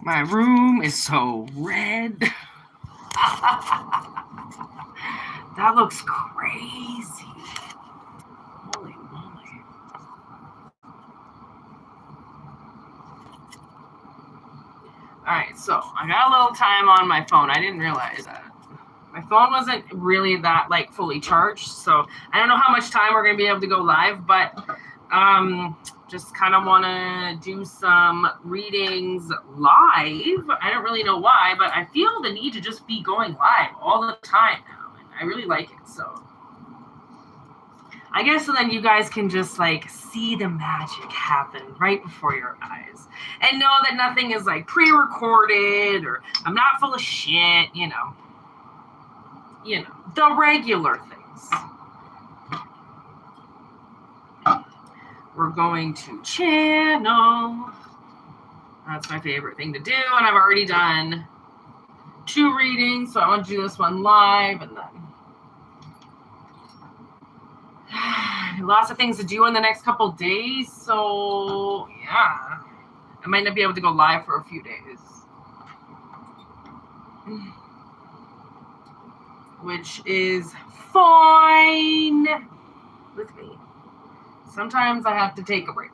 My room is so red. That looks crazy. Holy moly. Alright, so I got a little time on my phone. I didn't realize that. My phone wasn't really that like fully charged, so I don't know how much time we're gonna be able to go live, but just kind of want to do some readings live. I don't really know why, but I feel the need to just be going live all the time now, and I really like it. So I guess so then you guys can just like see the magic happen right before your eyes and know that nothing is like pre-recorded or I'm not full of shit, you know, the regular things. We're going to channel. That's my favorite thing to do, and I've already done 2 readings, so I want to do this one live, and then lots of things to do in the next couple days, so yeah, I might not be able to go live for a few days, which is fine with me. Sometimes I have to take a break.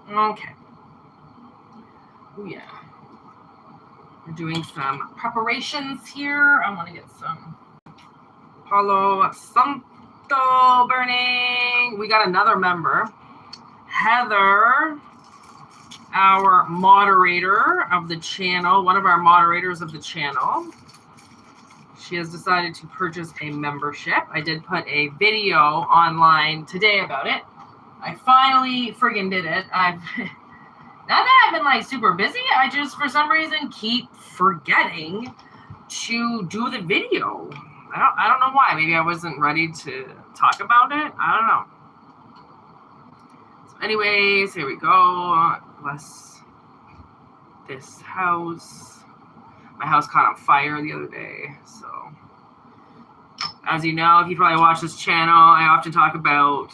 Okay. Oh yeah. We're doing some preparations here. I want to get some Palo Santo burning. We got another member. Heather, our moderator of the channel, one of our moderators of the channel. She has decided to purchase a membership. I did put a video online today about it. I finally friggin' did it. Not that I've been like super busy, I just for some reason keep forgetting to do the video. I don't know why. Maybe I wasn't ready to talk about it. I don't know. So anyways, here we go. Bless this house. My house caught on fire the other day, so as you know, if you probably watch this channel, I often talk about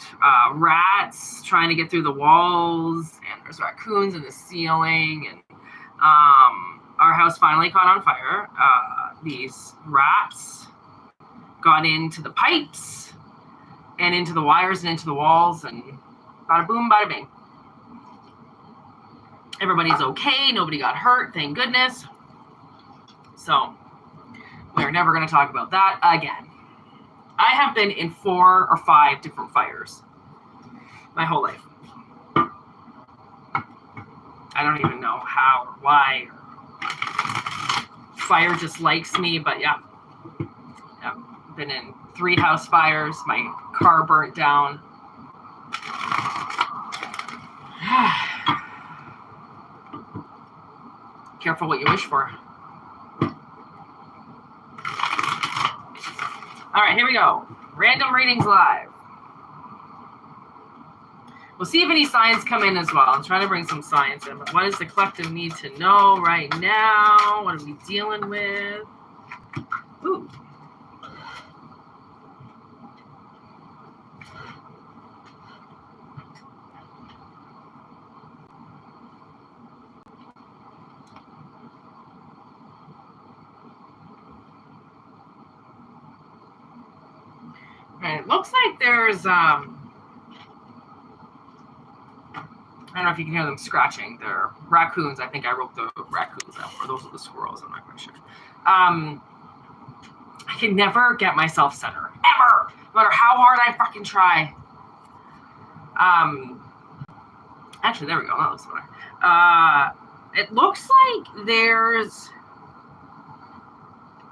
rats trying to get through the walls, and there's raccoons in the ceiling, and our house finally caught on fire. These rats got into the pipes and into the wires and into the walls, and bada boom, bada bing. Everybody's okay. Nobody got hurt, thank goodness. So we're never going to talk about that again. I have been in 4 or 5 different fires my whole life. I don't even know how or why. Fire just likes me, but yeah. I've been in 3 house fires. My car burnt down. Careful what you wish for. All right, here we go. Random readings live. We'll see if any signs come in as well. I'm trying to bring some signs in, but what does the collective need to know right now? What are we dealing with? Ooh. Right, it looks like there's, I don't know if you can hear them scratching. They're raccoons. I think I wrote the raccoons out, or those are the squirrels. I'm not quite sure. I can never get myself centered, ever, no matter how hard I fucking try. Actually, there we go. That looks better. It looks like there's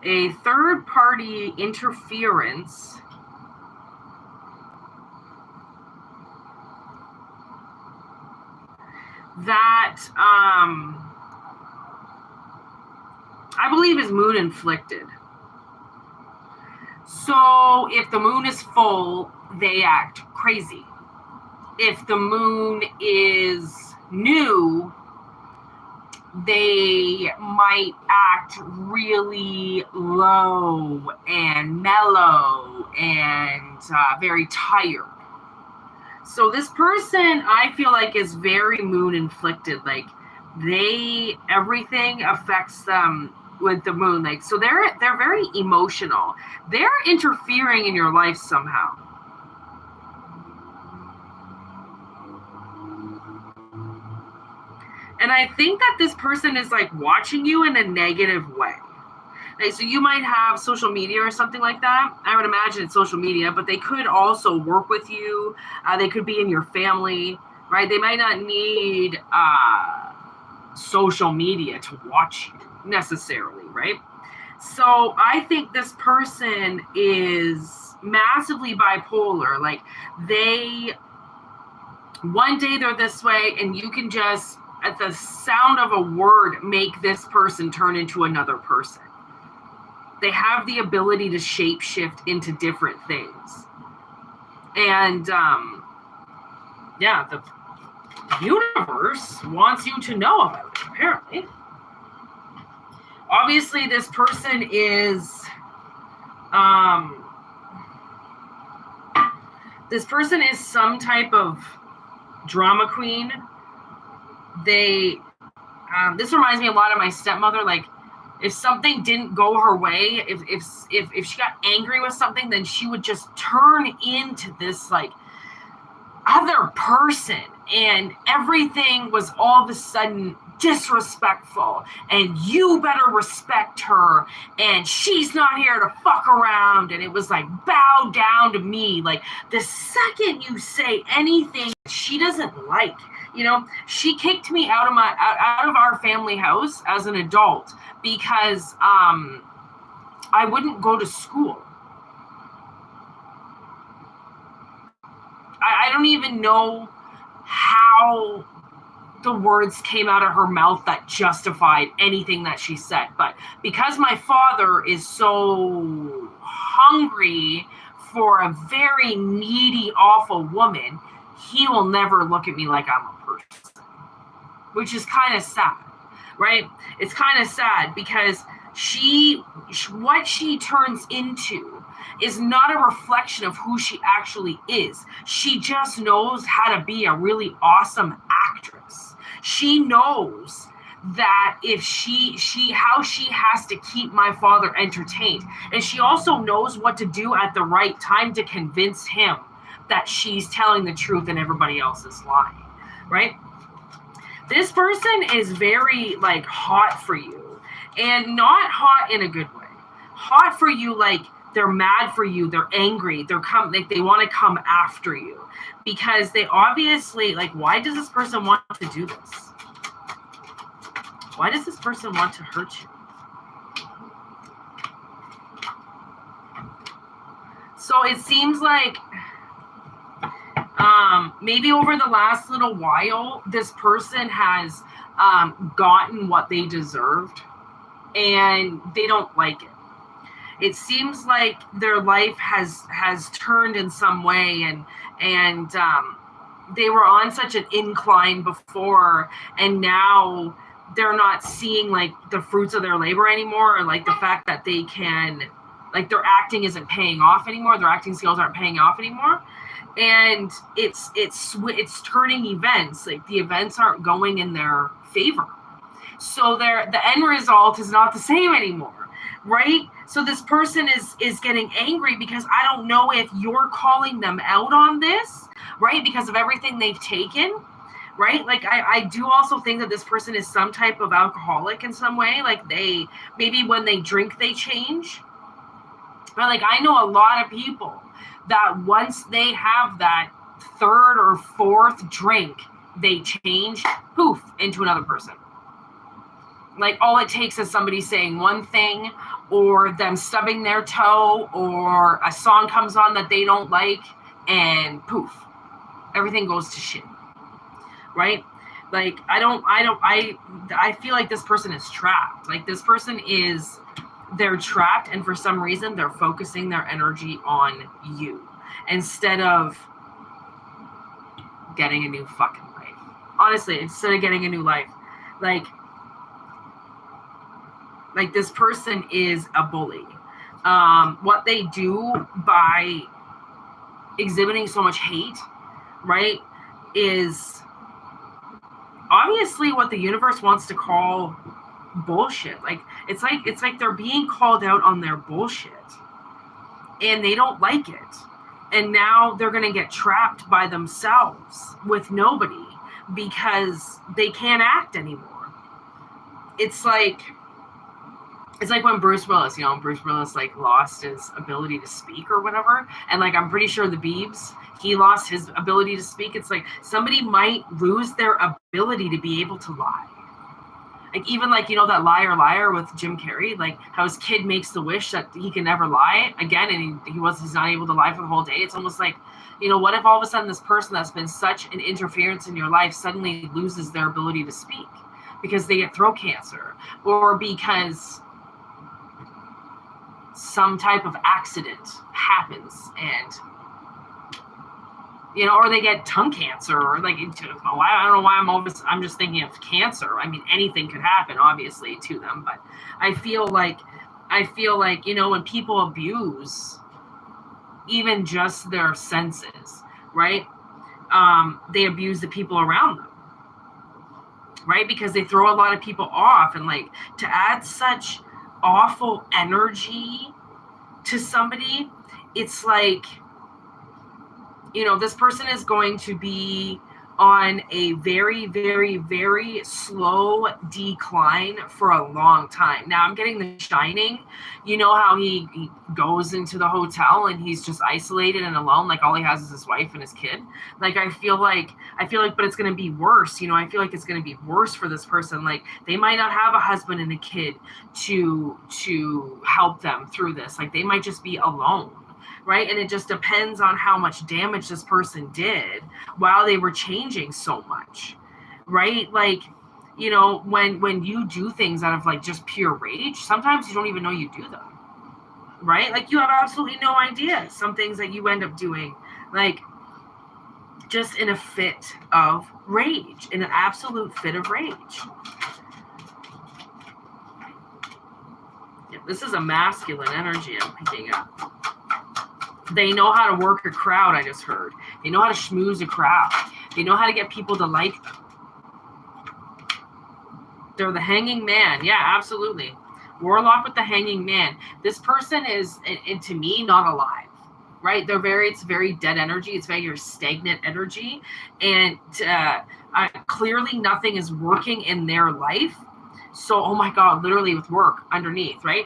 a third-party interference that I believe is moon inflicted. So if the moon is full, they act crazy. If the moon is new, they might act really low and mellow and very tired. So this person, I feel like, is very moon inflicted. Like everything affects them with the moon. Like, so they're very emotional. They're interfering in your life somehow. And I think that this person is like watching you in a negative way. Like, so you might have social media or something like that. I would imagine it's social media, but they could also work with you. They could be in your family, right? They might not need social media to watch you necessarily, right? So I think this person is massively bipolar. Like one day they're this way, and you can just, at the sound of a word, make this person turn into another person. They have the ability to shapeshift into different things. And the universe wants you to know about it, apparently. Obviously, this person is some type of drama queen. This reminds me a lot of my stepmother. Like, if something didn't go her way, if she got angry with something, then she would just turn into this like other person, and everything was all of a sudden disrespectful, and you better respect her, and she's not here to fuck around. And it was like, bow down to me. Like, the second you say anything she doesn't like, she kicked me out of our family house as an adult because I wouldn't go to school. I don't even know how the words came out of her mouth that justified anything that she said. But because my father is so hungry for a very needy, awful woman, he will never look at me like I'm a person, which is kind of sad, right? It's kind of sad because what she turns into is not a reflection of who she actually is. She just knows how to be a really awesome actress. She knows that if how she has to keep my father entertained. And she also knows what to do at the right time to convince him that she's telling the truth and everybody else is lying, right? This person is very like hot for you, and not hot in a good way. Hot for you, like they're mad for you, they're angry, like they want to come after you because they obviously, like, why does this person want to do this? Why does this person want to hurt you? So it seems like maybe over the last little while, this person has gotten what they deserved, and they don't like it. It seems like their life has turned in some way, and they were on such an incline before, and now they're not seeing like the fruits of their labor anymore, or like the fact that they can, like, their acting isn't paying off anymore. Their acting skills aren't paying off anymore. And it's turning events. Like, the events aren't going in their favor. So the end result is not the same anymore, right? So this person is getting angry because I don't know if you're calling them out on this, right? Because of everything they've taken, right? Like, I do also think that this person is some type of alcoholic in some way. Like, maybe when they drink, they change. But like, I know a lot of people that once they have that third or fourth drink, they change, poof, into another person. Like, all it takes is somebody saying one thing, or them stubbing their toe, or a song comes on that they don't like, and poof, everything goes to shit, right? Like, I feel like this person is trapped. Like, this person they're trapped, and for some reason they're focusing their energy on you instead of getting a new fucking life. Honestly, instead of getting a new life. Like this person is a bully. What they do by exhibiting so much hate, right, is obviously what the universe wants to call bullshit. Like it's like they're being called out on their bullshit and they don't like it. And now they're going to get trapped by themselves with nobody because they can't act anymore. It's like when Bruce Willis, like lost his ability to speak or whatever. And like, I'm pretty sure the Biebs, he lost his ability to speak. It's like somebody might lose their ability to be able to lie. Like even like, that Liar Liar with Jim Carrey, like how his kid makes the wish that he can never lie again. And he's not able to lie for the whole day. It's almost like, what if all of a sudden this person that's been such an interference in your life suddenly loses their ability to speak because they get throat cancer or because some type of accident happens and, or they get tongue cancer or like, I don't know why I'm just thinking of cancer. I mean, anything could happen obviously to them, but I feel like, when people abuse even just their senses, right? They abuse the people around them, right? Because they throw a lot of people off, and like to add such awful energy to somebody, it's like, this person is going to be on a very, very, very slow decline for a long time. Now I'm getting The Shining. You know how he goes into the hotel and he's just isolated and alone. Like all he has is his wife and his kid. Like, I feel like, but it's going to be worse. I feel like it's going to be worse for this person. Like they might not have a husband and a kid to help them through this. Like they might just be alone. Right. And it just depends on how much damage this person did while they were changing so much. Right. Like, when you do things out of like just pure rage, sometimes you don't even know you do them. Right. Like you have absolutely no idea some things that you end up doing, like just in a fit of rage, in an absolute fit of rage. Yeah, this is a masculine energy I'm picking up. They know how to work a crowd, I just heard. They know how to schmooze a crowd. They know how to get people to like them. They're the hanging man. Yeah, absolutely. Warlock with the hanging man. This person is, and to me, not alive. Right? It's very dead energy. It's very stagnant energy. And clearly nothing is working in their life. So, oh my God, literally with work underneath, right?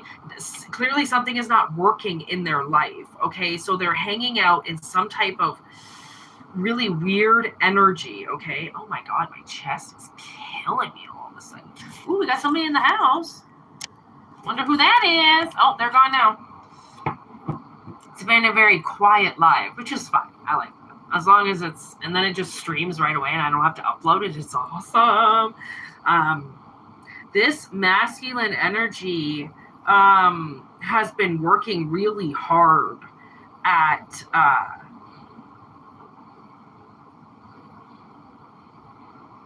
Clearly something is not working in their life, okay? So they're hanging out in some type of really weird energy, okay? Oh my God, my chest is killing me all of a sudden. Ooh, we got somebody in the house. Wonder who that is. Oh, they're gone now. It's been a very quiet live, which is fine. I like that. As long as and then it just streams right away and I don't have to upload it. It's awesome. This masculine energy has been working really hard at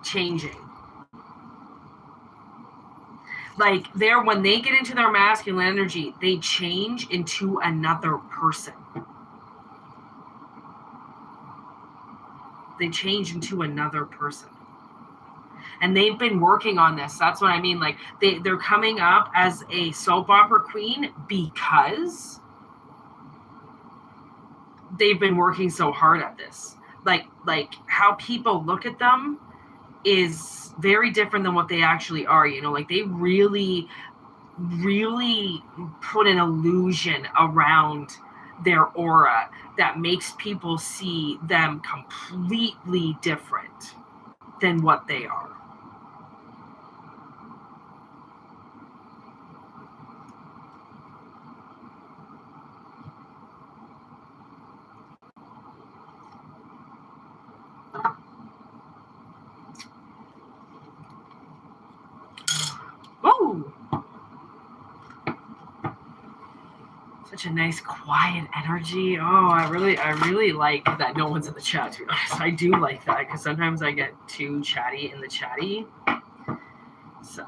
changing. Like when they get into their masculine energy, they change into another person. They change into another person. And they've been working on this. That's what I mean. Like they're coming up as a soap opera queen because they've been working so hard at this. Like how people look at them is very different than what they actually are. Like they really, really put an illusion around their aura that makes people see them completely different than what they are. Whoa! Such a nice quiet energy. Oh, I really like that no one's in the chat, to be honest. I do like that because sometimes I get too chatty in the chatty. So.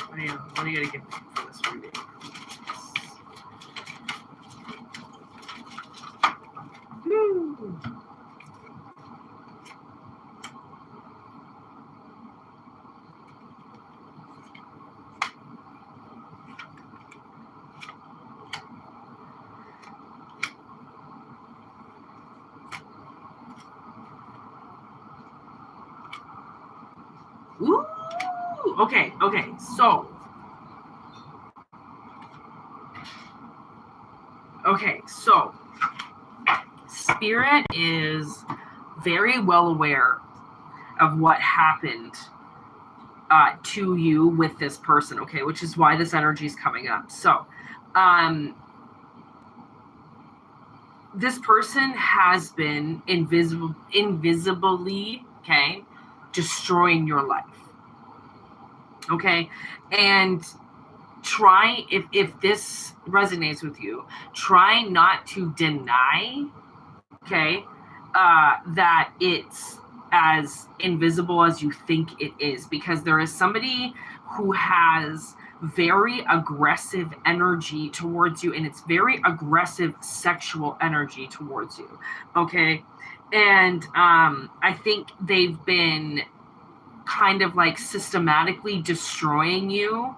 Alright, what are you gonna give me for this reading? Ooh, okay, so. Okay, so Spirit is very well aware of what happened to you with this person, okay, which is why this energy is coming up. So, this person has been invisibly, okay, destroying your life, okay, and try, if this resonates with you, try not to deny, okay, that it's as invisible as you think it is, because there is somebody who has very aggressive energy towards you, and it's very aggressive sexual energy towards you, okay? And I think they've been kind of like systematically destroying you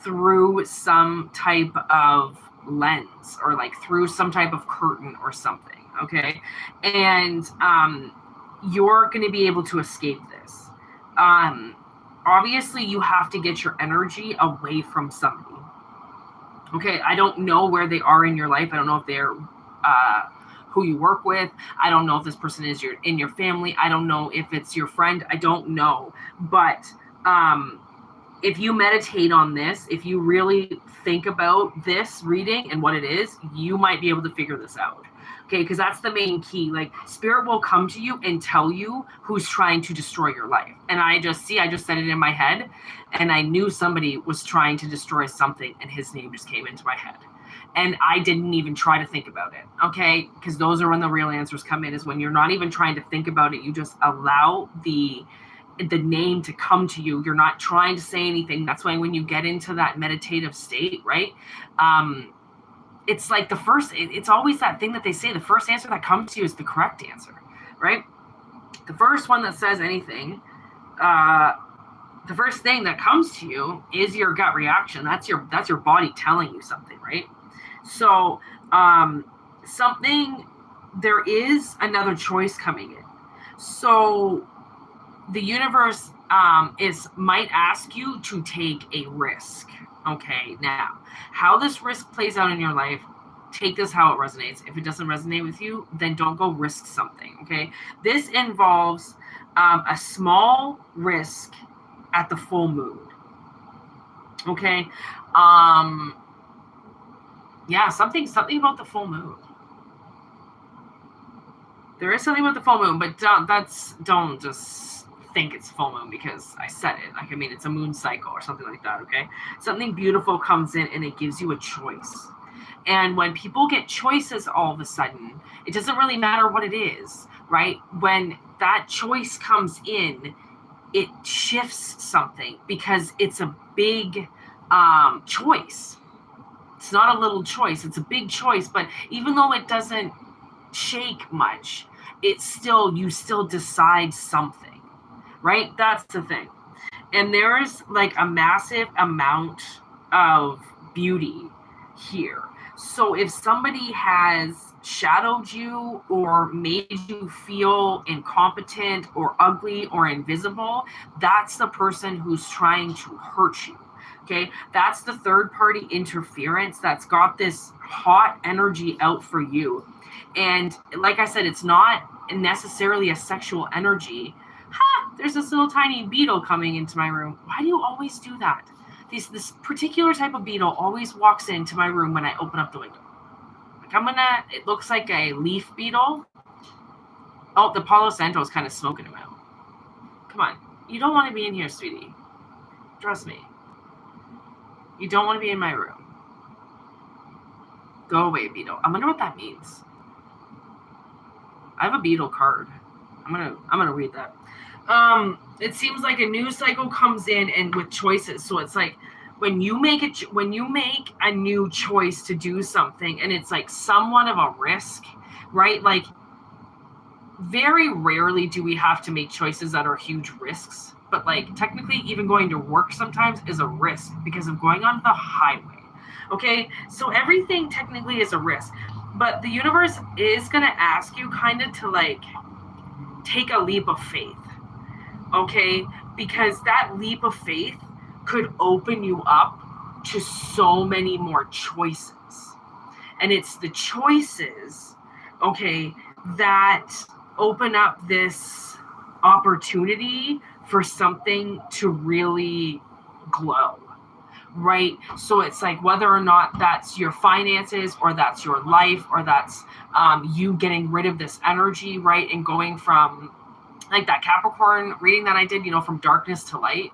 through some type of lens, or like through some type of curtain or something, okay? And you're going to be able to escape this. Obviously, you have to get your energy away from somebody. Okay, I don't know where they are in your life. I don't know if they're who you work with. I don't know if this person is in your family. I don't know if it's your friend. I don't know. But if you meditate on this, if you really think about this reading and what it is, you might be able to figure this out. Okay, because that's the main key. Like, Spirit will come to you and tell you who's trying to destroy your life. And I just said it in my head, and I knew somebody was trying to destroy something, and his name just came into my head. And I didn't even try to think about it, okay? Because those are when the real answers come in, is when you're not even trying to think about it. You just allow the name to come to you. You're not trying to say anything. That's why when you get into that meditative state, right? It's like it's always that thing that they say, the first answer that comes to you is the correct answer, right? The first one that says anything, the first thing that comes to you is your gut reaction. That's your body telling you something, right? So there is another choice coming in. So the universe might ask you to take a risk. Okay, now, how this risk plays out in your life, take this how it resonates. If it doesn't resonate with you, then don't go risk something, okay? This involves a small risk at the full moon, okay? Yeah, something about the full moon. There is something about the full moon, but don't just think it's full moon because I said it. Like, I mean, it's a moon cycle or something like that, okay? Something beautiful comes in and it gives you a choice. And when people get choices all of a sudden, it doesn't really matter what it is, right? When that choice comes in, it shifts something because it's a big choice. It's not a little choice. It's a big choice. But even though it doesn't shake much, you still decide something. Right? That's the thing. And there's like a massive amount of beauty here. So if somebody has shadowed you or made you feel incompetent or ugly or invisible, that's the person who's trying to hurt you. Okay? That's the third party interference that's got this hot energy out for you. And like I said, it's not necessarily a sexual energy. There's this little tiny beetle coming into my room. Why do you always do that? This particular type of beetle always walks into my room when I open up the window. Like it looks like a leaf beetle. Oh, the Palo Santo is kind of smoking him out. Come on. You don't want to be in here, sweetie. Trust me. You don't want to be in my room. Go away, beetle. I wonder what that means. I have a beetle card. I'm gonna read that. It seems like a new cycle comes in and with choices. So it's like when you make a new choice to do something, and it's like somewhat of a risk, right? Like, very rarely do we have to make choices that are huge risks. But like, technically, even going to work sometimes is a risk because of going on the highway. Okay, so everything technically is a risk. But the universe is gonna ask you kind of to like take a leap of faith. Okay, because that leap of faith could open you up to so many more choices. And it's the choices, okay, that open up this opportunity for something to really glow, right? So it's like whether or not that's your finances or that's your life or that's you getting rid of this energy, right? And going from like that Capricorn reading that I did, you know, from darkness to light.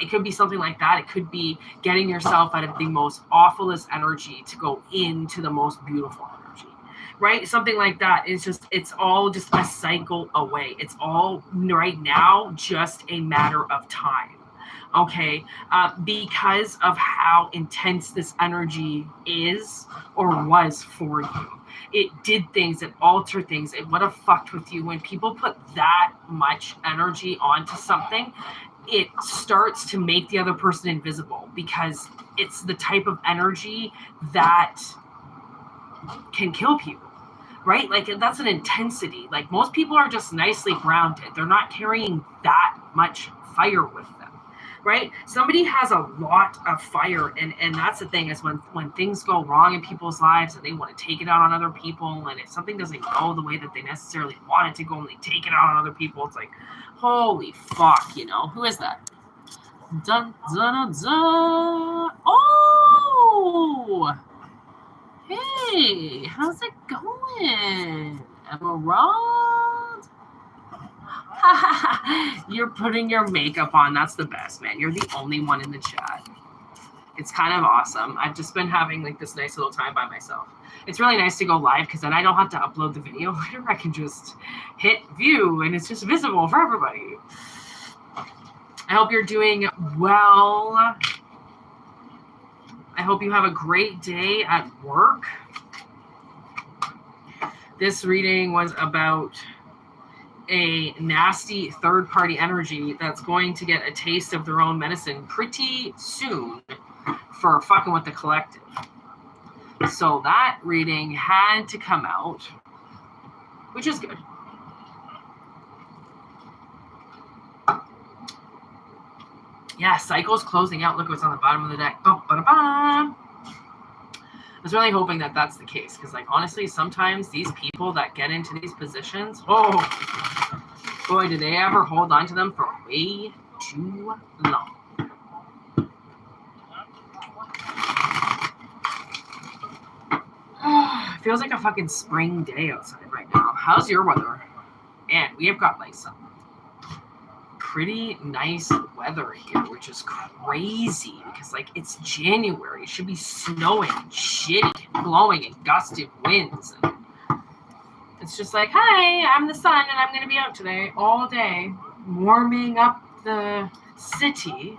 It could be something like that. It could be getting yourself out of the most awfulest energy to go into the most beautiful energy, right? Something like that is just, it's all just a cycle away. It's all right now just a matter of time, okay? Because of how intense this energy is or was for you. It did things, it altered things, it would have fucked with you. When people put that much energy onto something, it starts to make the other person invisible because it's the type of energy that can kill people, right? Like that's an intensity. Like most people are just nicely grounded. They're not carrying that much fire with them. Right? Somebody has a lot of fire, and that's the thing is when things go wrong in people's lives and they want to take it out on other people, and if something doesn't go the way that they necessarily want it to go and they take it out on other people, it's like, holy fuck, you know? Who is that? Dun, dun, dun. Oh! Hey, how's it going? Emerald? You're putting your makeup on. That's the best, man. You're the only one in the chat. It's kind of awesome. I've just been having like this nice little time by myself. It's really nice to go live because then I don't have to upload the video later. I can just hit view and it's just visible for everybody. I hope you're doing well. I hope you have a great day at work. This reading was about a nasty third-party energy that's going to get a taste of their own medicine pretty soon for fucking with the collective. So that reading had to come out, which is good. Yeah, cycles closing out. Look what's on the bottom of the deck. I was really hoping that that's the case because, like, honestly, sometimes these people that get into these positions, oh, boy, do they ever hold on to them for way too long. It feels like a fucking spring day outside right now. How's your weather? And we have got, like, some pretty nice weather here, which is crazy because, like, it's January. It should be snowing, shitty, and blowing, and gusty winds. And it's just like, hi, I'm the sun, and I'm going to be out today all day, warming up the city.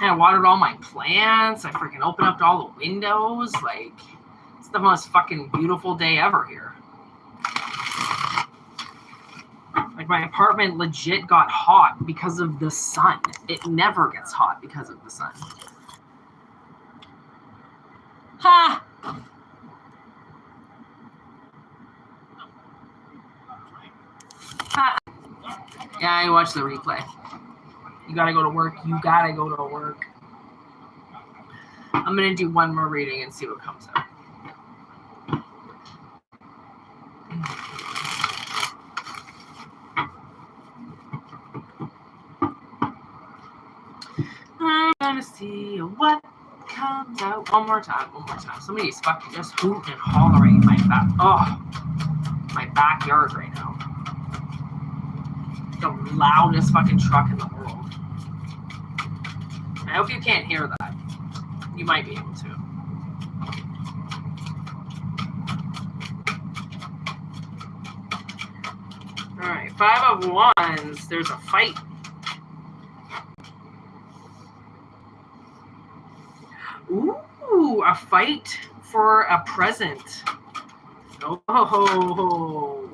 And I watered all my plants. I freaking opened up all the windows. Like, it's the most fucking beautiful day ever here. Like, my apartment legit got hot because of the sun. It never gets hot because of the sun. Ha! Ha! Yeah, I watched the replay. You gotta go to work. You gotta go to work. I'm gonna do one more reading and see what comes out. I'm gonna see what comes out. One more time. Somebody's fucking just hooting and hollering in my backyard right now. The loudest fucking truck in the world. I hope you can't hear that. You might be able to. Alright, 5 of Wands. There's a fight. Ooh, a fight for a present. Oh.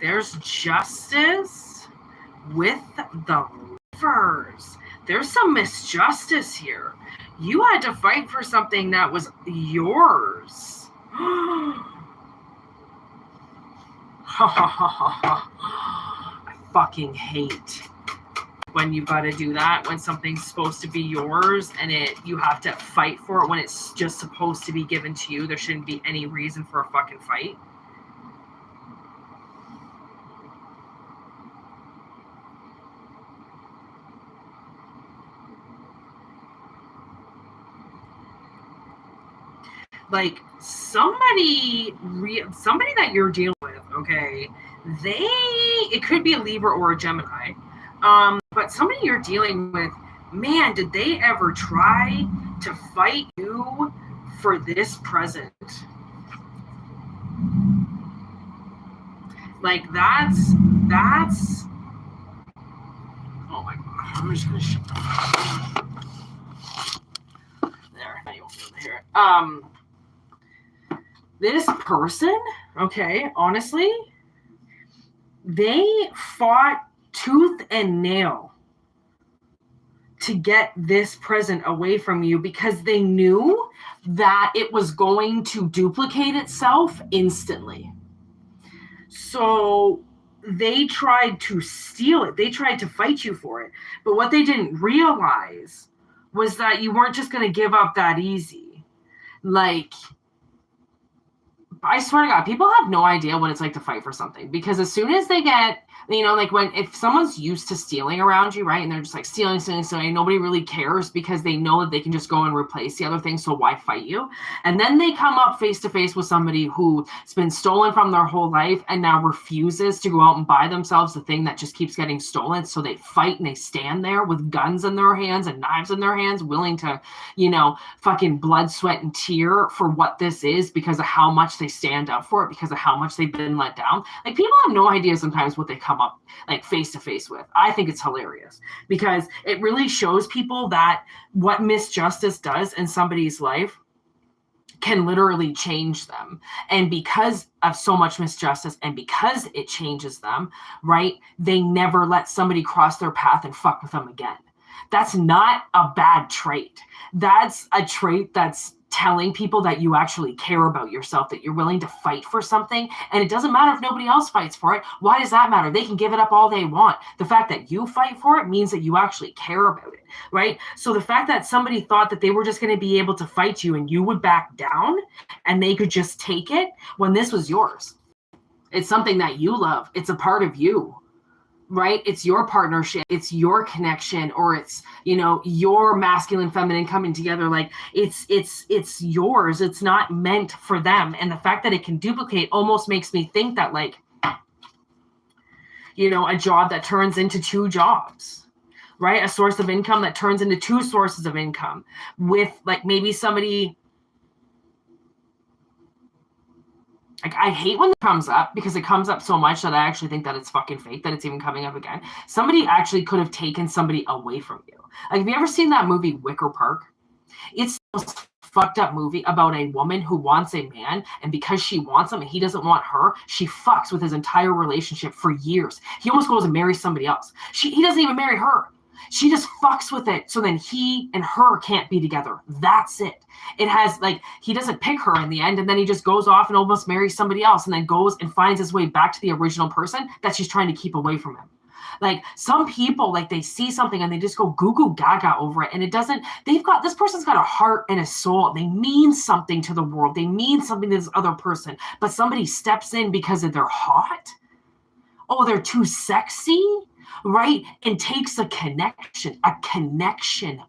There's justice with the Lovers. There's some misjustice here. You had to fight for something that was yours. I fucking hate when you got to do that, when something's supposed to be yours and you have to fight for it when it's just supposed to be given to you. There shouldn't be any reason for a fucking fight. Like somebody that you're dealing with, okay, it could be a Libra or a Gemini, but somebody you're dealing with, man, did they ever try to fight you for this present? Like that's oh my god, I'm just gonna shut the there, now you won't be able to hear it. This person, okay, honestly, they fought tooth and nail to get this present away from you because they knew that it was going to duplicate itself instantly. So they tried to steal it. They tried to fight you for it. But what they didn't realize was that you weren't just going to give up that easy. Like, I swear to God, people have no idea what it's like to fight for something, because as soon as they get, like if someone's used to stealing around you, right, and they're just like stealing, nobody really cares because they know that they can just go and replace the other thing, so why fight you? And then they come up face to face with somebody who's been stolen from their whole life and now refuses to go out and buy themselves the thing that just keeps getting stolen, so they fight and they stand there with guns in their hands and knives in their hands, willing to, fucking blood, sweat, and tear for what this is because of how much they stand up for it, because of how much they've been let down. Like, people have no idea sometimes what they come up like face to face with. I think it's hilarious because it really shows people that what misjustice does in somebody's life can literally change them. And because of so much misjustice and because it changes them, right, they never let somebody cross their path and fuck with them again. That's not a bad trait. That's a trait that's telling people that you actually care about yourself, that you're willing to fight for something. And it doesn't matter if nobody else fights for it. Why does that matter? They can give it up all they want. The fact that you fight for it means that you actually care about it, right? So the fact that somebody thought that they were just going to be able to fight you and you would back down and they could just take it when this was yours. It's something that you love. It's a part of you. Right? It's your partnership, it's your connection, or it's, your masculine, feminine coming together. Like it's yours. It's not meant for them. And the fact that it can duplicate almost makes me think that, like, a job that turns into two jobs, right? A source of income that turns into two sources of income with, like, maybe somebody. Like, I hate when it comes up because it comes up so much that I actually think that it's fucking fake, that it's even coming up again. Somebody actually could have taken somebody away from you. Like, have you ever seen that movie Wicker Park? It's the most fucked up movie about a woman who wants a man, and because she wants him and he doesn't want her, she fucks with his entire relationship for years. He almost goes and marries somebody else. He doesn't even marry her. She just fucks with it, so then he and her can't be together. That's it. It has, like, he doesn't pick her in the end, and then he just goes off and almost marries somebody else, and then goes and finds his way back to the original person that she's trying to keep away from him. Like, some people, like, they see something and they just go goo goo gaga over it, and it doesn't, this person's got a heart and a soul. They mean something to the world. They mean something to this other person, but somebody steps in because they're hot. Oh, they're too sexy. Right? And takes a connection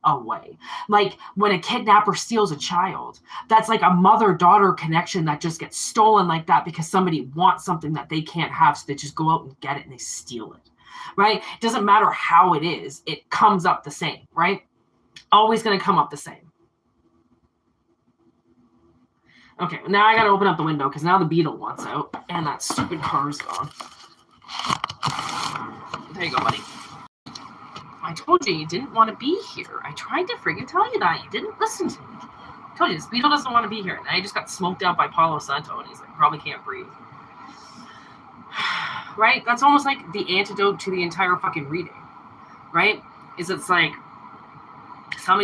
away. Like when a kidnapper steals a child, that's like a mother-daughter connection that just gets stolen like that because somebody wants something that they can't have, so they just go out and get it and they steal it. Right? It doesn't matter how it is, it comes up the same, right? Always going to come up the same. Okay, now I got to open up the window because now the beetle wants out and that stupid car's gone. There you go, buddy. I told you didn't want to be here. I tried to freaking tell you that. You didn't listen to me. I told you this beetle doesn't want to be here. And I just got smoked out by Palo Santo, and he's like, probably can't breathe. Right? That's almost like the antidote to the entire fucking reading. Right? It's like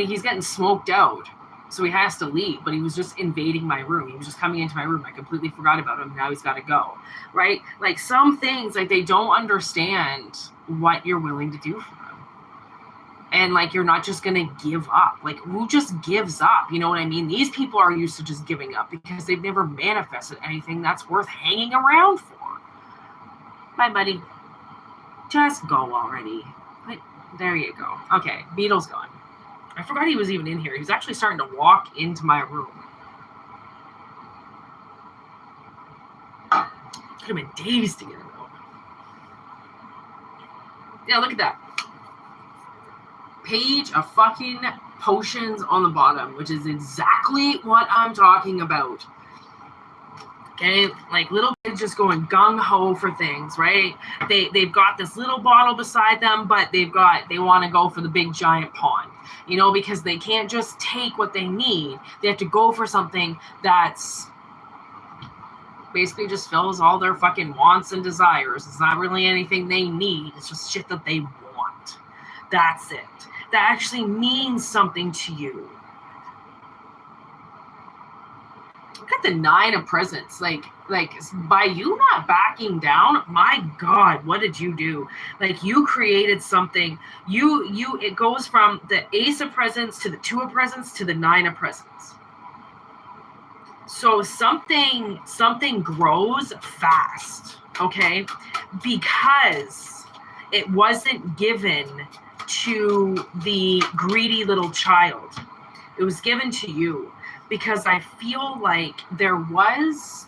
he's getting smoked out. So he has to leave, but he was just invading my room. He was just coming into my room. I completely forgot about him. Now he's got to go, right? Like some things, like they don't understand what you're willing to do for them. And like, you're not just going to give up. Like, who just gives up? You know what I mean? These people are used to just giving up because they've never manifested anything that's worth hanging around for. Bye, buddy. Just go already. But there you go. Okay, Beetle's gone. I forgot he was even in here. He was actually starting to walk into my room. Could have been days to get him out. Yeah, look at that. Page of fucking potions on the bottom, which is exactly what I'm talking about. Okay, like little kids just going gung-ho for things, right? They've got this little bottle beside them, but they want to go for the big giant pond, you know, because they can't just take what they need. They have to go for something that's basically just fills all their fucking wants and desires. It's not really anything they need. It's just shit that they want. That's it. That actually means something to you. Look at the 9 of presents. Like by you not backing down, my God, what did you do? Like you created something. It goes from the Ace of presents to the 2 of presents to the 9 of presents. So something grows fast, okay? Because it wasn't given to the greedy little child. It was given to you. Because I feel like there was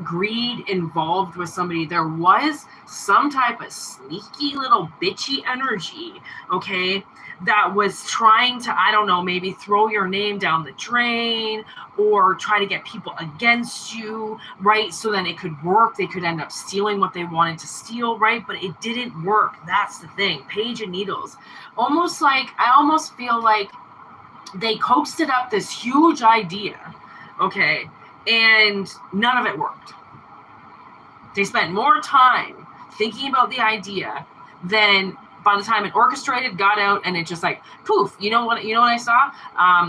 greed involved with somebody. There was some type of sneaky little bitchy energy, okay, that was trying to, I don't know, maybe throw your name down the drain or try to get people against you, right? So then it could work. They could end up stealing what they wanted to steal, right? But it didn't work. That's the thing. Page of Needles. I almost feel like they coaxed it up this huge idea, okay, and none of it worked. They spent more time thinking about the idea than by the time it orchestrated, got out, and it just like poof. You know what I saw?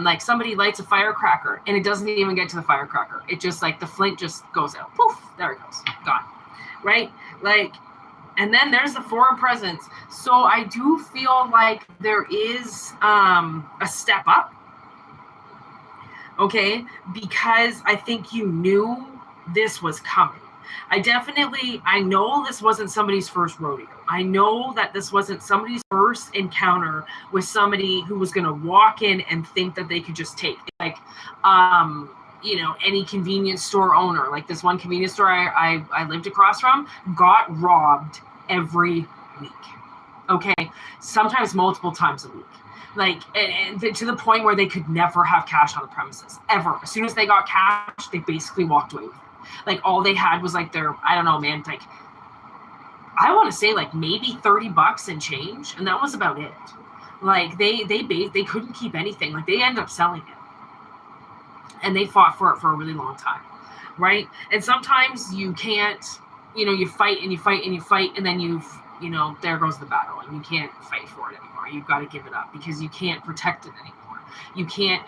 Like somebody lights a firecracker and it doesn't even get to the firecracker. It just like the flint just goes out. Poof, there it goes, gone. Right? Like. And then there's the 4 of presents. So I do feel like there is a step up, okay? Because I think you knew this was coming. I know this wasn't somebody's first rodeo. I know that this wasn't somebody's first encounter with somebody who was going to walk in and think that they could just take. Like, you know, any convenience store owner. Like this one convenience store I lived across from got robbed every week, okay? Sometimes multiple times a week. Like, and to the point where they could never have cash on the premises, ever. As soon as they got cash, they basically walked away with it. Like, all they had was, like, their, I don't know, man, like, I want to say, like, maybe $30 and change, and that was about it. Like, they couldn't keep anything. Like, they ended up selling it. And they fought for it for a really long time, right? And sometimes you can't, you know, you fight and you fight and you fight, and then there goes the battle, and you can't fight for it anymore. You've got to give it up because you can't protect it anymore. You can't,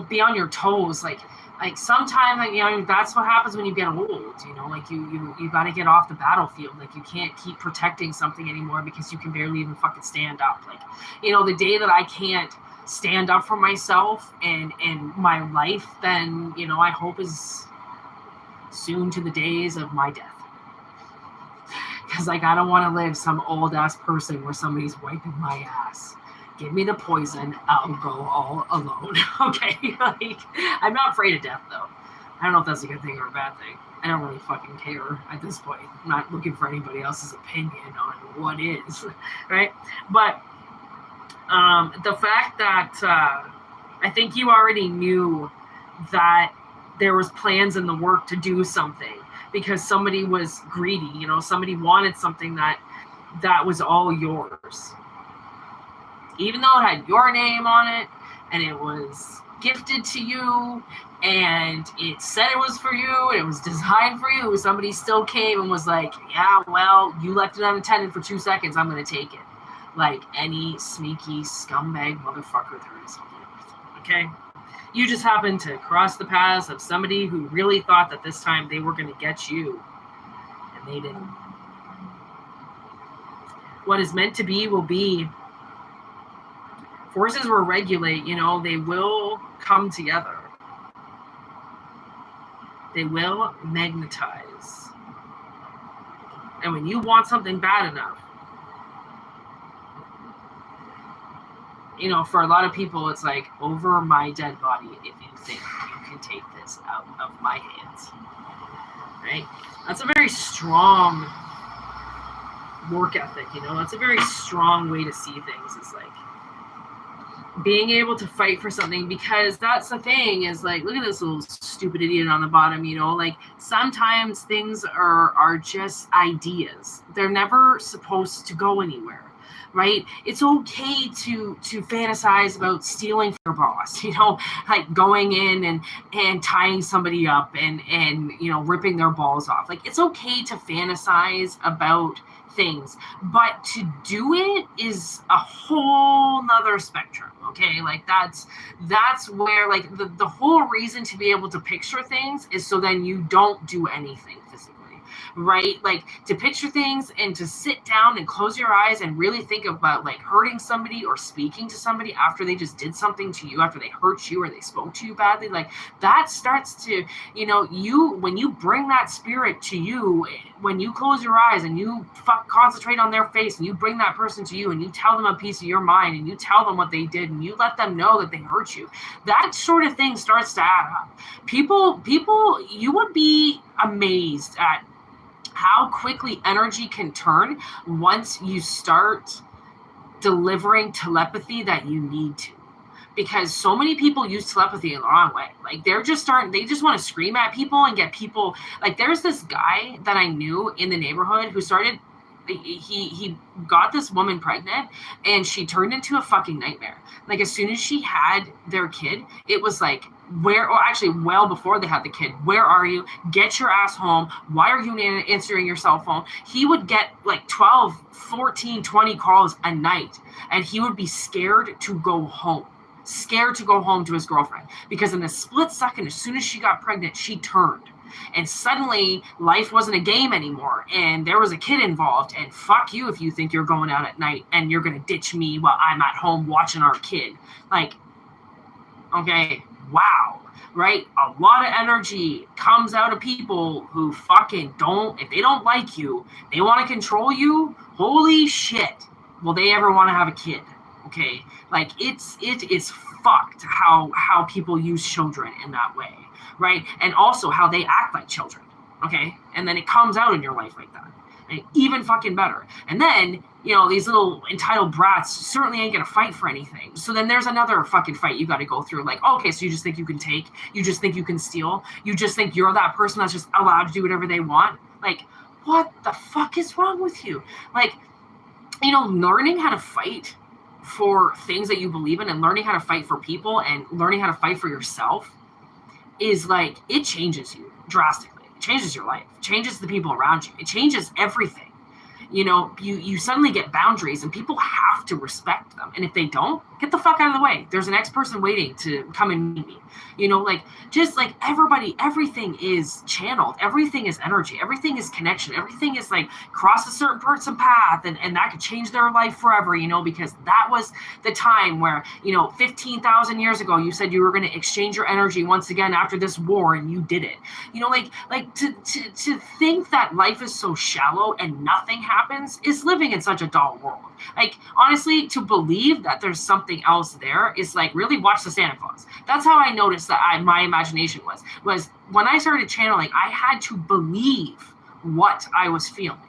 be on your toes. Like sometimes, like, you know, that's what happens when you get old, you know, like you got to get off the battlefield. Like you can't keep protecting something anymore because you can barely even fucking stand up. Like, you know, the day that I can't stand up for myself and my life, then, you know, I hope is soon to the days of my death. Because, like, I don't want to live some old-ass person where somebody's wiping my ass. Give me the poison, I'll go all alone. Okay? Like, I'm not afraid of death, though. I don't know if that's a good thing or a bad thing. I don't really fucking care at this point. I'm not looking for anybody else's opinion on what is, right? But the fact that I think you already knew that there was plans in the work to do something because somebody was greedy, you know, somebody wanted something that was all yours. Even though it had your name on it and it was gifted to you and it said it was for you, it was designed for you, somebody still came and was like, yeah, well, you left it unattended for 2 seconds, I'm going to take it. Like any sneaky scumbag motherfucker there is on the earth. okay? You just happened to cross the paths of somebody who really thought that this time they were going to get you, and they didn't. What is meant to be will be. Forces will regulate, they will come together. They will magnetize. And when you want something bad enough, for a lot of people, it's like, over my dead body if you think you can take this out of my hands. Right? That's a very strong work ethic, That's a very strong way to see things. It's like being able to fight for something, because that's the thing is like, look at this little stupid idiot on the bottom, like sometimes things are just ideas. They're never supposed to go anywhere. Right? It's okay to fantasize about stealing from your boss, like going in and tying somebody up and ripping their balls off. Like, it's okay to fantasize about things, but to do it is a whole nother spectrum. Okay, like that's where, like, the whole reason to be able to picture things is so then you don't do anything physically. Right? Like, to picture things and to sit down and close your eyes and really think about, like, hurting somebody or speaking to somebody after they just did something to you, after they hurt you or they spoke to you badly, like, that starts to, when you bring that spirit to you, when you close your eyes and you concentrate on their face and you bring that person to you and you tell them a piece of your mind and you tell them what they did and you let them know that they hurt you, that sort of thing starts to add up. People, you would be amazed at how quickly energy can turn once you start delivering telepathy that you need to. Because so many people use telepathy in the wrong way. Like, they just want to scream at people and get people. Like, there's this guy that I knew in the neighborhood who started, he got this woman pregnant and she turned into a fucking nightmare. Like, as soon as she had their kid, it was like, well before they had the kid, where are you? Get your ass home. Why are you answering your cell phone? He would get like 12, 14, 20 calls a night, and he would be scared to go home to his girlfriend, because in a split second, as soon as she got pregnant, she turned. And suddenly life wasn't a game anymore, and there was a kid involved, and fuck you if you think you're going out at night and you're going to ditch me while I'm at home watching our kid. Like, okay, wow, right? A lot of energy comes out of people who fucking if they don't like you, they want to control you. Holy shit. Will they ever want to have a kid? Okay. Like, it is fucked how people use children in that way. Right? And also how they act like children. Okay. And then it comes out in your life like that. Right? Even fucking better. And then, these little entitled brats certainly ain't gonna fight for anything. So then there's another fucking fight you got to go through. Like, okay, so you just think you can take, you just think you can steal, you just think you're that person that's just allowed to do whatever they want. Like, what the fuck is wrong with you? Like, learning how to fight for things that you believe in and learning how to fight for people and learning how to fight for yourself is like, it changes you drastically. It changes your life. It changes the people around you. It changes everything. You suddenly get boundaries, and people have to respect them. And if they don't, get the fuck out of the way. There's an next person waiting to come and meet me. Just like everybody, everything is channeled. Everything is energy. Everything is connection. Everything is like cross a certain person path, and that could change their life forever, because that was the time where, 15,000 years ago, you said you were going to exchange your energy once again after this war, and you did it. To think that life is so shallow and nothing happens is living in such a dull world. Like, honestly, to believe that there's something else there is like, really watch the Santa Claus. That's how I noticed that my imagination was when I started channeling, I had to believe what I was feeling.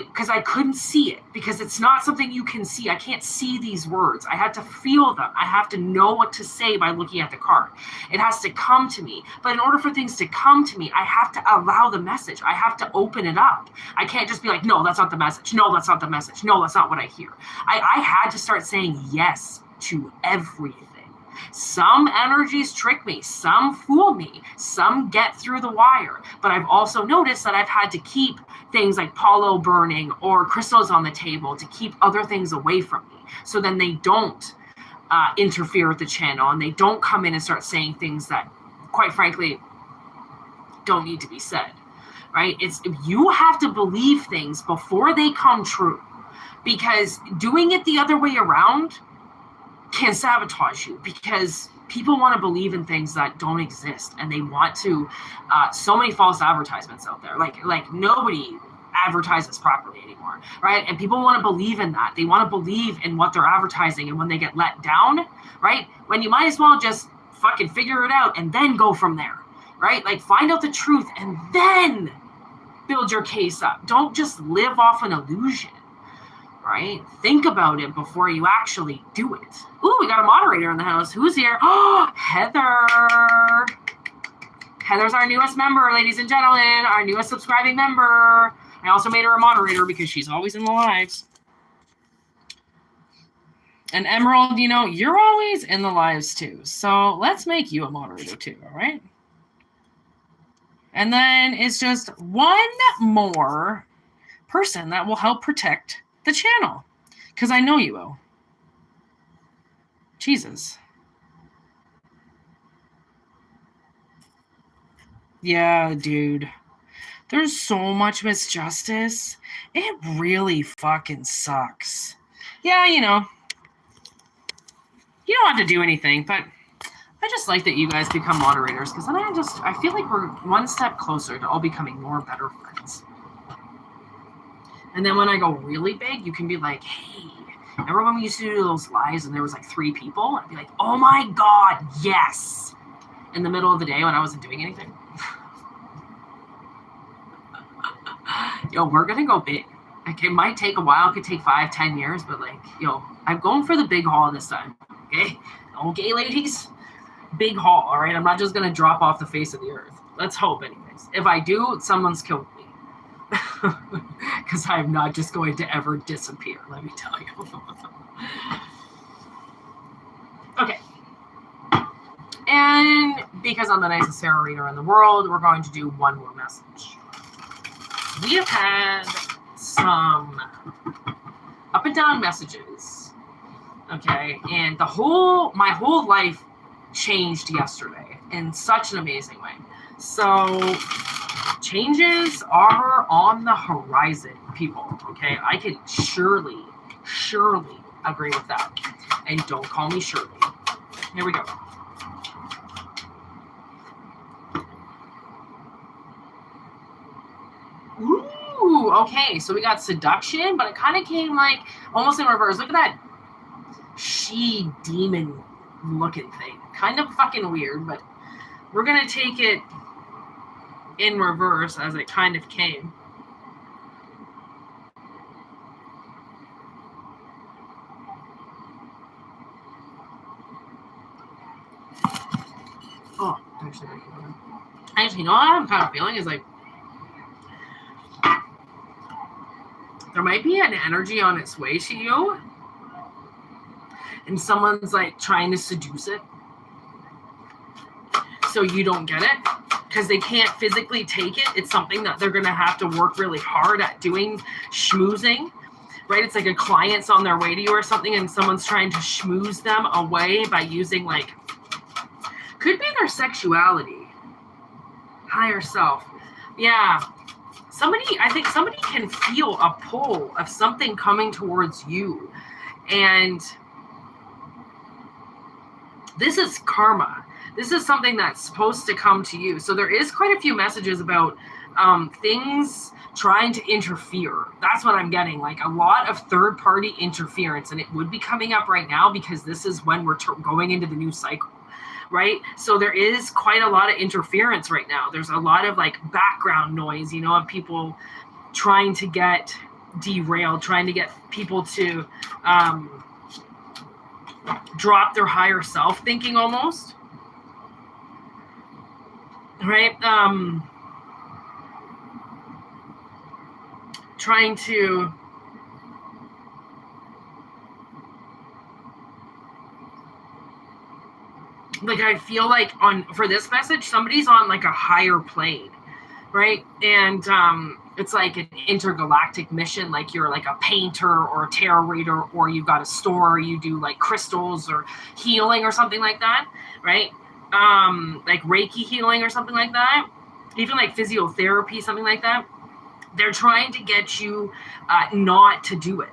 Because I couldn't see it, because it's not something you can see. I can't see these words. I had to feel them. I have to know what to say by looking at the card. It has to come to me. But in order for things to come to me, I have to allow the message. I have to open it up. I can't just be like, no, that's not the message. No, that's not the message. No, that's not what I hear. I had to start saying yes to everything. Some energies trick me, some fool me, some get through the wire. But I've also noticed that I've had to keep things like Paulo burning or crystals on the table to keep other things away from me. So then they don't interfere with the channel, and they don't come in and start saying things that, quite frankly, don't need to be said, right? You have to believe things before they come true, because doing it the other way around can sabotage you, because people want to believe in things that don't exist, and they want to so many false advertisements out there, like nobody advertises properly anymore, right? And people want to believe in that. They want to believe in what they're advertising, and when they get let down, right, when you might as well just fucking figure it out and then go from there, right? Like, find out the truth and then build your case up. Don't just live off an illusion, right? Think about it before you actually do it. Ooh, we got a moderator in the house. Who's here? Oh, Heather. Heather's our newest member, ladies and gentlemen, our newest subscribing member. I also made her a moderator because she's always in the lives. And Emerald, you're always in the lives too. So let's make you a moderator too, all right? And then it's just one more person that will help protect the channel, because I know you will. Jesus. Yeah, dude. There's so much misjustice. It really fucking sucks. Yeah, you don't have to do anything, but I just like that you guys become moderators, because then I feel like we're one step closer to all becoming more better friends. And then when I go really big, you can be like, hey, remember when we used to do those lives and there was like 3 people? I'd be like, oh my God, yes. In the middle of the day when I wasn't doing anything. We're going to go big. Like, it might take a while. It could take 5-10 years, but I'm going for the big haul this time. Okay? Okay, ladies? Big haul, all right? I'm not just going to drop off the face of the earth. Let's hope, anyways. If I do, someone's killed me. Because I'm not just going to ever disappear, let me tell you. Okay. And because I'm the nicest tarot reader in the world, we're going to do one more message. We have had some up and down messages, okay? And my whole life changed yesterday in such an amazing way. So changes are on the horizon, people, okay? I can surely agree with that. And don't call me Shirley. Here we go. Ooh, okay, so we got seduction, but it kind of came like almost in reverse. Look at that she-demon looking thing. Kind of fucking weird, but we're going to take it in reverse as it kind of came. Oh, actually, you know what I'm kind of feeling is like there might be an energy on its way to you, and someone's like trying to seduce it so you don't get it because they can't physically take it. It's something that they're going to have to work really hard at doing, schmoozing, right? It's like a client's on their way to you or something, and someone's trying to schmooze them away by using like, could be their sexuality, higher self. Yeah. I think somebody can feel a pull of something coming towards you. And this is karma. This is something that's supposed to come to you. So there is quite a few messages about things trying to interfere. That's what I'm getting. Like a lot of third-party interference. And it would be coming up right now because this is when we're going into the new cycle. Right? So there is quite a lot of interference right now. There's a lot of like background noise, of people trying to get derailed, trying to get people to drop their higher self thinking almost. Right? Trying to like, I feel like for this message, somebody's on like a higher plane, right? And It's like an intergalactic mission, like you're like a painter or a tarot reader, or you've got a store, you do like crystals or healing or something like that, right? Like Reiki healing or something like that, even like physiotherapy, something like that. They're trying to get you not to do it.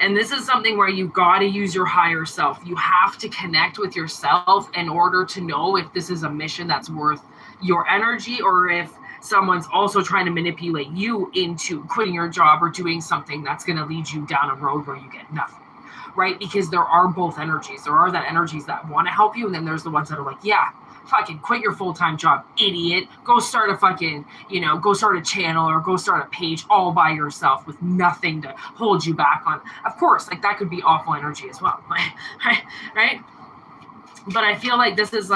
And this is something where you've got to use your higher self. You have to connect with yourself in order to know if this is a mission that's worth your energy, or if someone's also trying to manipulate you into quitting your job or doing something that's going to lead you down a road where you get nothing, right? Because there are both energies. There are that energies that want to help you, and then there's the ones that are like, yeah, fucking quit your full-time job, idiot. Go start a fucking, go start a channel or go start a page all by yourself with nothing to hold you back on. Of course, like that could be awful energy as well, right? But I feel like this is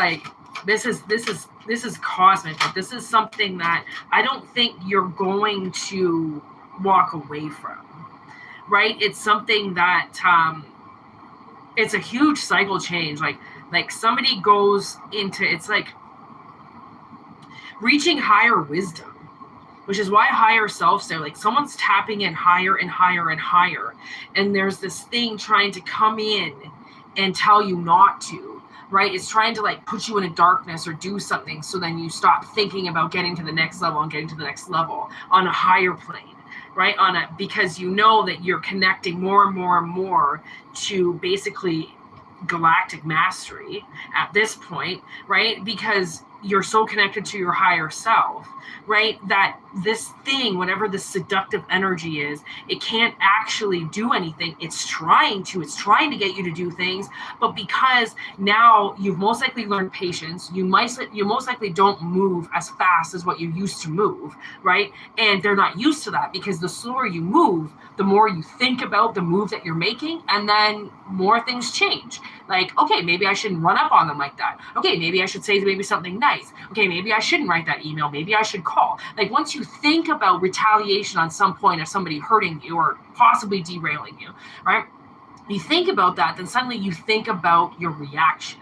cosmic. But this is something that I don't think you're going to walk away from, right? It's something that it's a huge cycle change. Like somebody goes into, it's like reaching higher wisdom, which is why higher self's there. Like someone's tapping in higher and higher and higher, and there's this thing trying to come in and tell you not to, right? It's trying to like put you in a darkness or do something, so then you stop thinking about getting to the next level and getting to the next level on a higher plane, right? Because you know that you're connecting more and more and more to basically galactic mastery at this point, right? Because you're so connected to your higher self, right? That this thing, whatever this seductive energy is, it can't actually do anything. It's trying to get you to do things, but because now you've most likely learned patience, you most likely don't move as fast as what you used to move, right? And they're not used to that, because the slower you move, the more you think about the move that you're making, and then more things change. Like, okay, maybe I shouldn't run up on them like that. Okay, maybe I should say maybe something nice. Okay, maybe I shouldn't write that email. Maybe I should call. Like, once you think about retaliation on some point of somebody hurting you or possibly derailing you, right? You think about that, then suddenly you think about your reaction.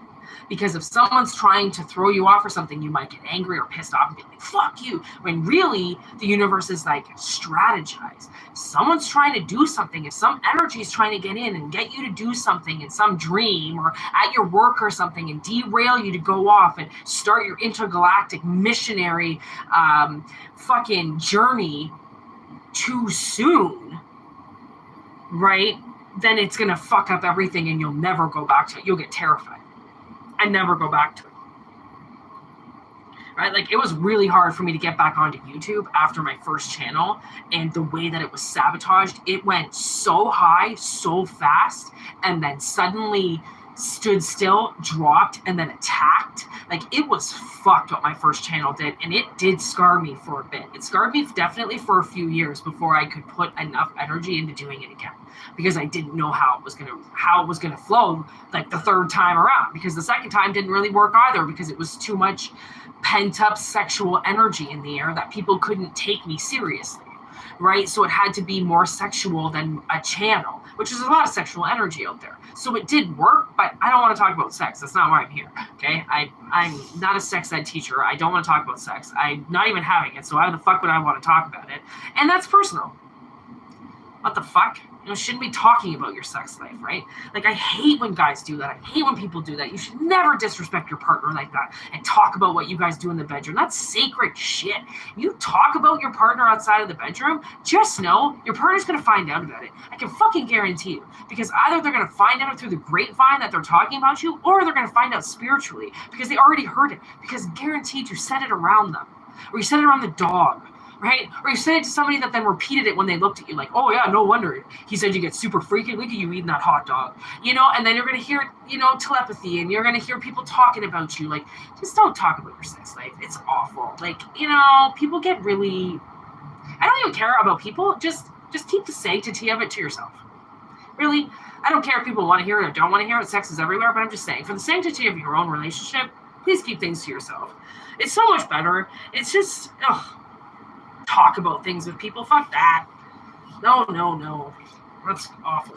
Because if someone's trying to throw you off or something, you might get angry or pissed off and be like, fuck you. When really, the universe is like, strategize. Someone's trying to do something. If some energy is trying to get in and get you to do something in some dream or at your work or something and derail you to go off and start your intergalactic missionary fucking journey too soon, right? Then it's going to fuck up everything and you'll never go back to it. You'll get terrified and never go back to it. Right? Like, it was really hard for me to get back onto YouTube after my first channel, and the way that it was sabotaged, it went so high, so fast, and then suddenly stood still, dropped, and then attacked. Like, it was fucked what my first channel did, and it did scar me for a bit. It scarred me definitely for a few years before I could put enough energy into doing it again, because I didn't know how it was gonna flow like the third time around, because the second time didn't really work either, because it was too much pent up sexual energy in the air that people couldn't take me seriously, right? So it had to be more sexual than a channel, which is a lot of sexual energy out there. So it did work, but I don't want to talk about sex. That's not why I'm here, okay? I'm not a sex ed teacher. I don't want to talk about sex. I'm not even having it, so why the fuck would I want to talk about it? And that's personal. What the fuck? Shouldn't be talking about your sex life, right? Like, I hate when guys do that. I hate when people do that. You should never disrespect your partner like that and talk about what you guys do in the bedroom. That's sacred shit. You talk about your partner outside of the bedroom, just know your partner's going to find out about it. I can fucking guarantee you. Because either they're going to find out through the grapevine that they're talking about you, or they're going to find out spiritually because they already heard it. Because guaranteed you said it around them. Or you said it around the dog. Right? Or you said it to somebody that then repeated it when they looked at you like, oh yeah, no wonder he said you get super freaky. Look at you eating that hot dog. And then you're going to hear, telepathy, and you're going to hear people talking about you. Like, just don't talk about your sex life. It's awful. Like, people get really, I don't even care about people. Just keep the sanctity of it to yourself. Really? I don't care if people want to hear it or don't want to hear it. Sex is everywhere, but I'm just saying, for the sanctity of your own relationship, please keep things to yourself. It's so much better. It's just, talk about things with people. Fuck that. No. That's awful.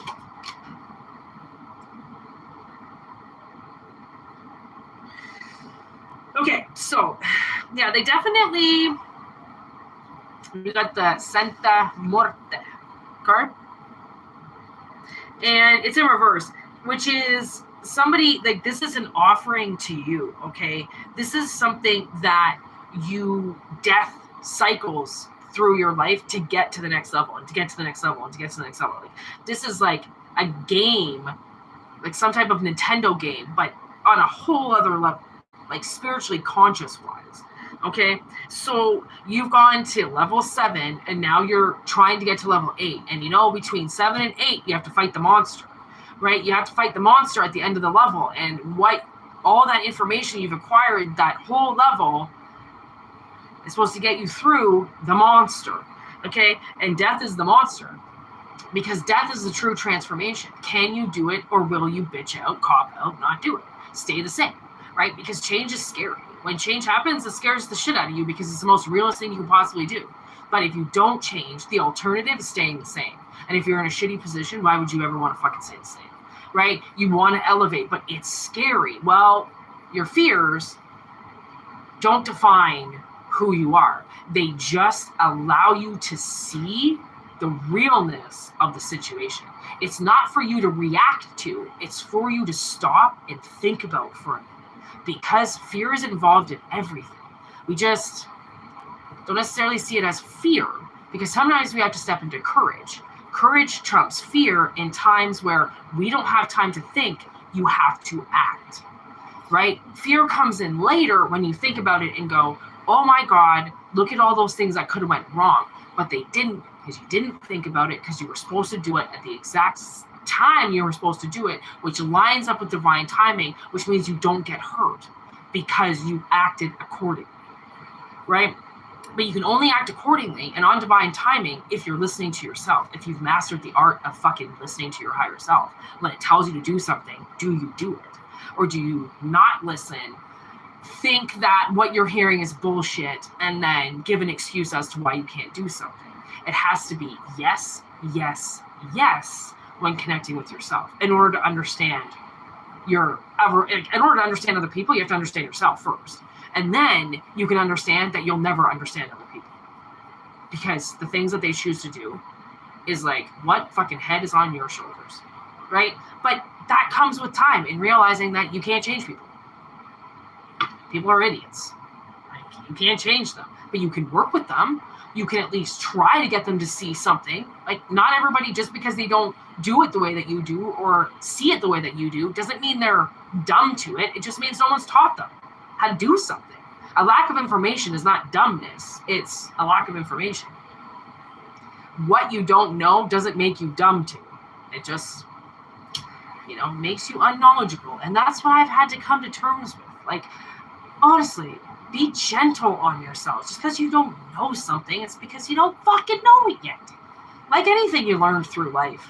Okay, so, yeah, they definitely We got the Santa Morte card. And it's in reverse, which is somebody, like, this is an offering to you, okay? This is something that death cycles through your life to get to the next level and to get to the next level and to get to the next level. Like, this is like a game, like some type of Nintendo game, but on a whole other level, like spiritually conscious wise. Okay, so you've gone to level 7 and now you're trying to get to level 8. And between 7 and 8, you have to fight the monster, right? You have to fight the monster at the end of the level. And all that information you've acquired, that whole level, is supposed to get you through the monster, okay? And death is the monster, because death is the true transformation. Can you do it, or will you bitch out, cop out, not do it? Stay the same, right? Because change is scary. When change happens, it scares the shit out of you because it's the most realist thing you can possibly do. But if you don't change, the alternative is staying the same. And if you're in a shitty position, why would you ever want to fucking stay the same, right? You want to elevate, but it's scary. Well, your fears don't define who you are. They just allow you to see the realness of the situation. It's not for you to react to. It's for you to stop and think about for a minute. Because fear is involved in everything. We just don't necessarily see it as fear, because sometimes we have to step into courage. Courage trumps fear in times where we don't have time to think. You have to act, right? Fear comes in later when you think about it and go, oh my God, look at all those things that could have went wrong. But they didn't, because you didn't think about it, because you were supposed to do it at the exact time you were supposed to do it, which lines up with divine timing, which means you don't get hurt because you acted accordingly, right? But you can only act accordingly and on divine timing if you're listening to yourself, if you've mastered the art of fucking listening to your higher self. When it tells you to do something, do you do it? Or do you not listen, think that what you're hearing is bullshit, and then give an excuse as to why you can't do something? It has to be yes, yes, yes, when connecting with yourself. In order to understand other people, you have to understand yourself first. And then you can understand that you'll never understand other people. Because the things that they choose to do is like, what fucking head is on your shoulders, right? But that comes with time and realizing that you can't change people. People are idiots. Like, you can't change them, but you can work with them. You can at least try to get them to see something. Like, not everybody, just because they don't do it the way that you do or see it the way that you do, doesn't mean they're dumb to it. It just means no one's taught them how to do something. A lack of information is not dumbness. It's a lack of information. What you don't know doesn't make you dumb to. It just, makes you unknowledgeable. And that's what I've had to come to terms with. Like, honestly, be gentle on yourself. Just because you don't know something, it's because you don't fucking know it yet. Like anything you learned through life.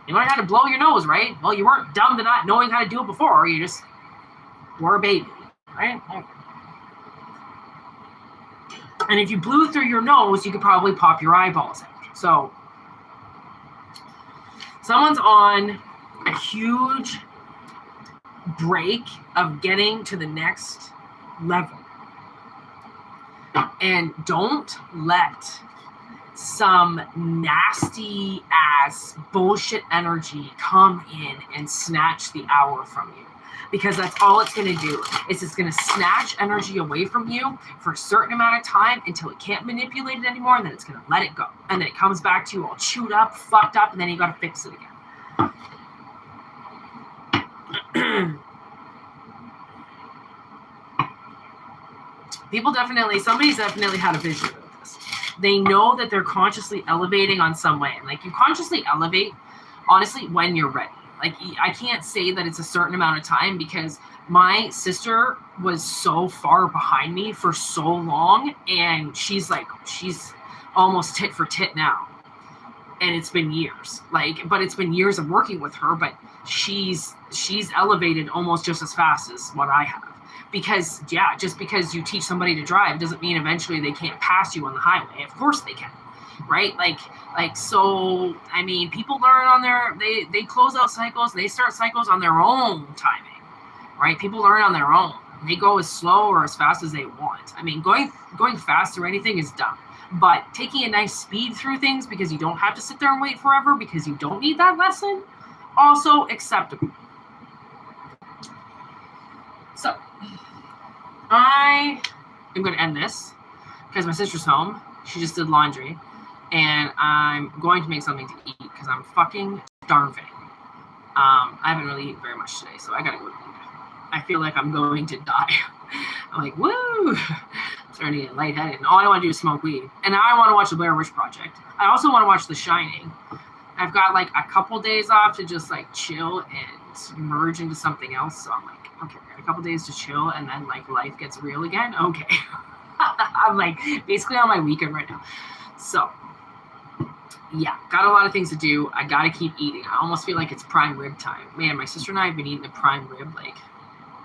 You learned how to blow your nose, right? Well, you weren't dumb to not knowing how to do it before. You just were a baby, right? And if you blew through your nose, you could probably pop your eyeballs out. So, someone's on a huge break of getting to the next level. And don't let some nasty ass bullshit energy come in and snatch the hour from you. Because that's all it's going to do. It's just going to snatch energy away from you for a certain amount of time until it can't manipulate it anymore, and then it's going to let it go. And then it comes back to you all chewed up, fucked up, and then you got to fix it again. Somebody's definitely had a vision of this. They know that they're consciously elevating on some way. And like, you consciously elevate, honestly, when you're ready. Like, I can't say that it's a certain amount of time, because my sister was so far behind me for so long, and she's almost tit for tit now. And it's been years. But it's been years of working with her, but she's elevated almost just as fast as what I have. Because, yeah, just because you teach somebody to drive doesn't mean eventually they can't pass you on the highway. Of course they can, right? So, I mean, people learn on they close out cycles, they start cycles on their own timing, right? People learn on their own. They go as slow or as fast as they want. I mean, going fast or anything is dumb. but taking a nice speed through things because you don't have to sit there and wait forever because you don't need that lesson, also acceptable. So I am going to end this because my sister's home. She just did laundry, and I'm going to make something to eat because I'm fucking starving. I haven't really eaten very much today, so I gotta go to eat. I feel like I'm going to die. I'm like, woo! Starting to get lightheaded, and all I want to do is smoke weed. And now I want to watch the Blair Witch Project. I also want to watch The Shining. I've got like a couple days off to just like chill and merge into something else. So I'm like, okay, I got a couple days to chill, and then like life gets real again. Okay. I'm like basically on my weekend right now. So yeah, got a lot of things to do. I gotta keep eating. I almost feel like it's prime rib time. Man, my sister and I have been eating the prime rib like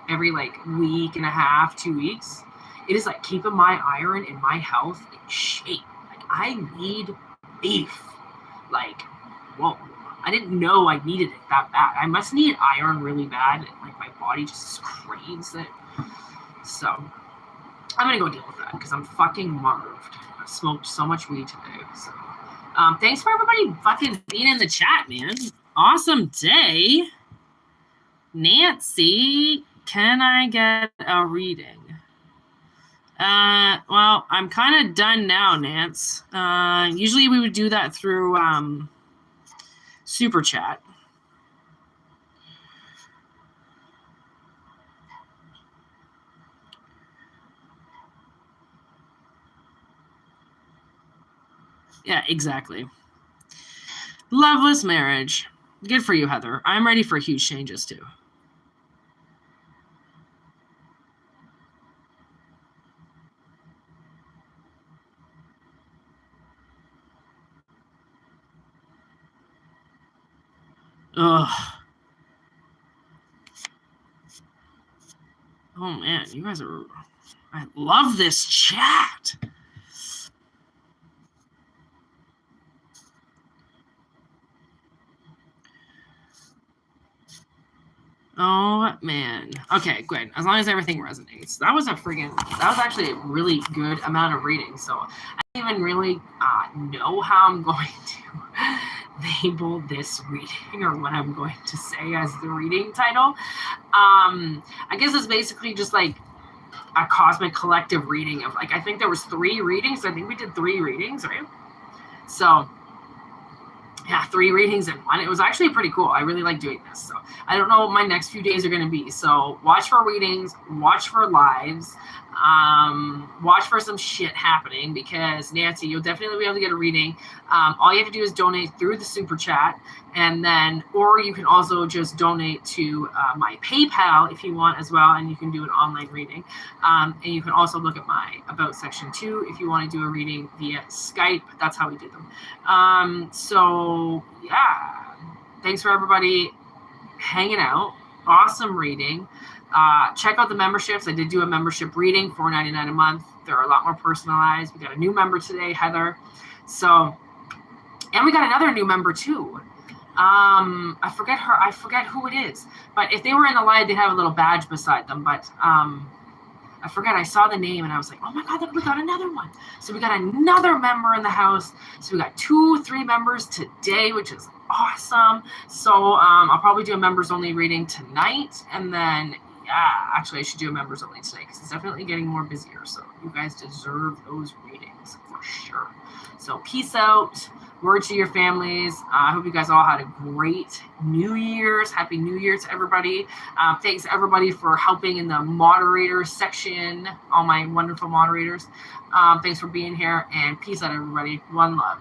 every like week and a half, 2 weeks. It is like keeping my iron and my health in shape. Like I need beef. Like, whoa. I didn't know I needed it that bad. I must need iron really bad. And like my body just craves it. So I'm gonna go deal with that because I'm fucking marved. I smoked so much weed today. So thanks for everybody fucking being in the chat, man. Awesome day. Nancy, can I get a reading? Well, I'm kind of done now, Nance. Usually we would do that through Super Chat. Yeah, exactly. Loveless marriage. Good for you, Heather. I'm ready for huge changes, too. Ugh. Oh, man. You guys are... I love this chat. Oh, man. Okay, good. As long as everything resonates. That was actually a really good amount of reading. So I don't even really know how I'm going to label this reading or what I'm going to say as the reading title. I guess it's basically just like a cosmic collective reading of like, I think there was 3 readings. I think we did 3 readings, right? So yeah, 3 readings in one. It was actually pretty cool. I really like doing this. So I don't know what my next few days are going to be. So watch for readings, watch for lives, watch for some shit happening because Nancy, you'll definitely be able to get a reading. All you have to do is donate through the super chat, and then, or you can also just donate to my PayPal if you want as well, and you can do an online reading. And you can also look at my About section 2 if you want to do a reading via Skype. That's how we did them. So yeah, thanks for everybody hanging out. Awesome reading. Check out the memberships. I did do a membership reading, $4.99 a month. They're a lot more personalized. We got a new member today, Heather. So, and we got another new member too. I forget who it is. But if they were in the live, they'd have a little badge beside them. But I forget. I saw the name and I was like, oh my God, look, we got another one. So we got another member in the house. So we got 3 members today, which is awesome. So I'll probably do a members only reading tonight, and then actually I should do a members only today because it's definitely getting more busier. So you guys deserve those readings for sure. So peace out. Word to your families. I hope you guys all had a great New Year's. Happy New Year to everybody. Thanks everybody for helping in the moderator section. All my wonderful moderators. Thanks for being here, and peace out, everybody. One love.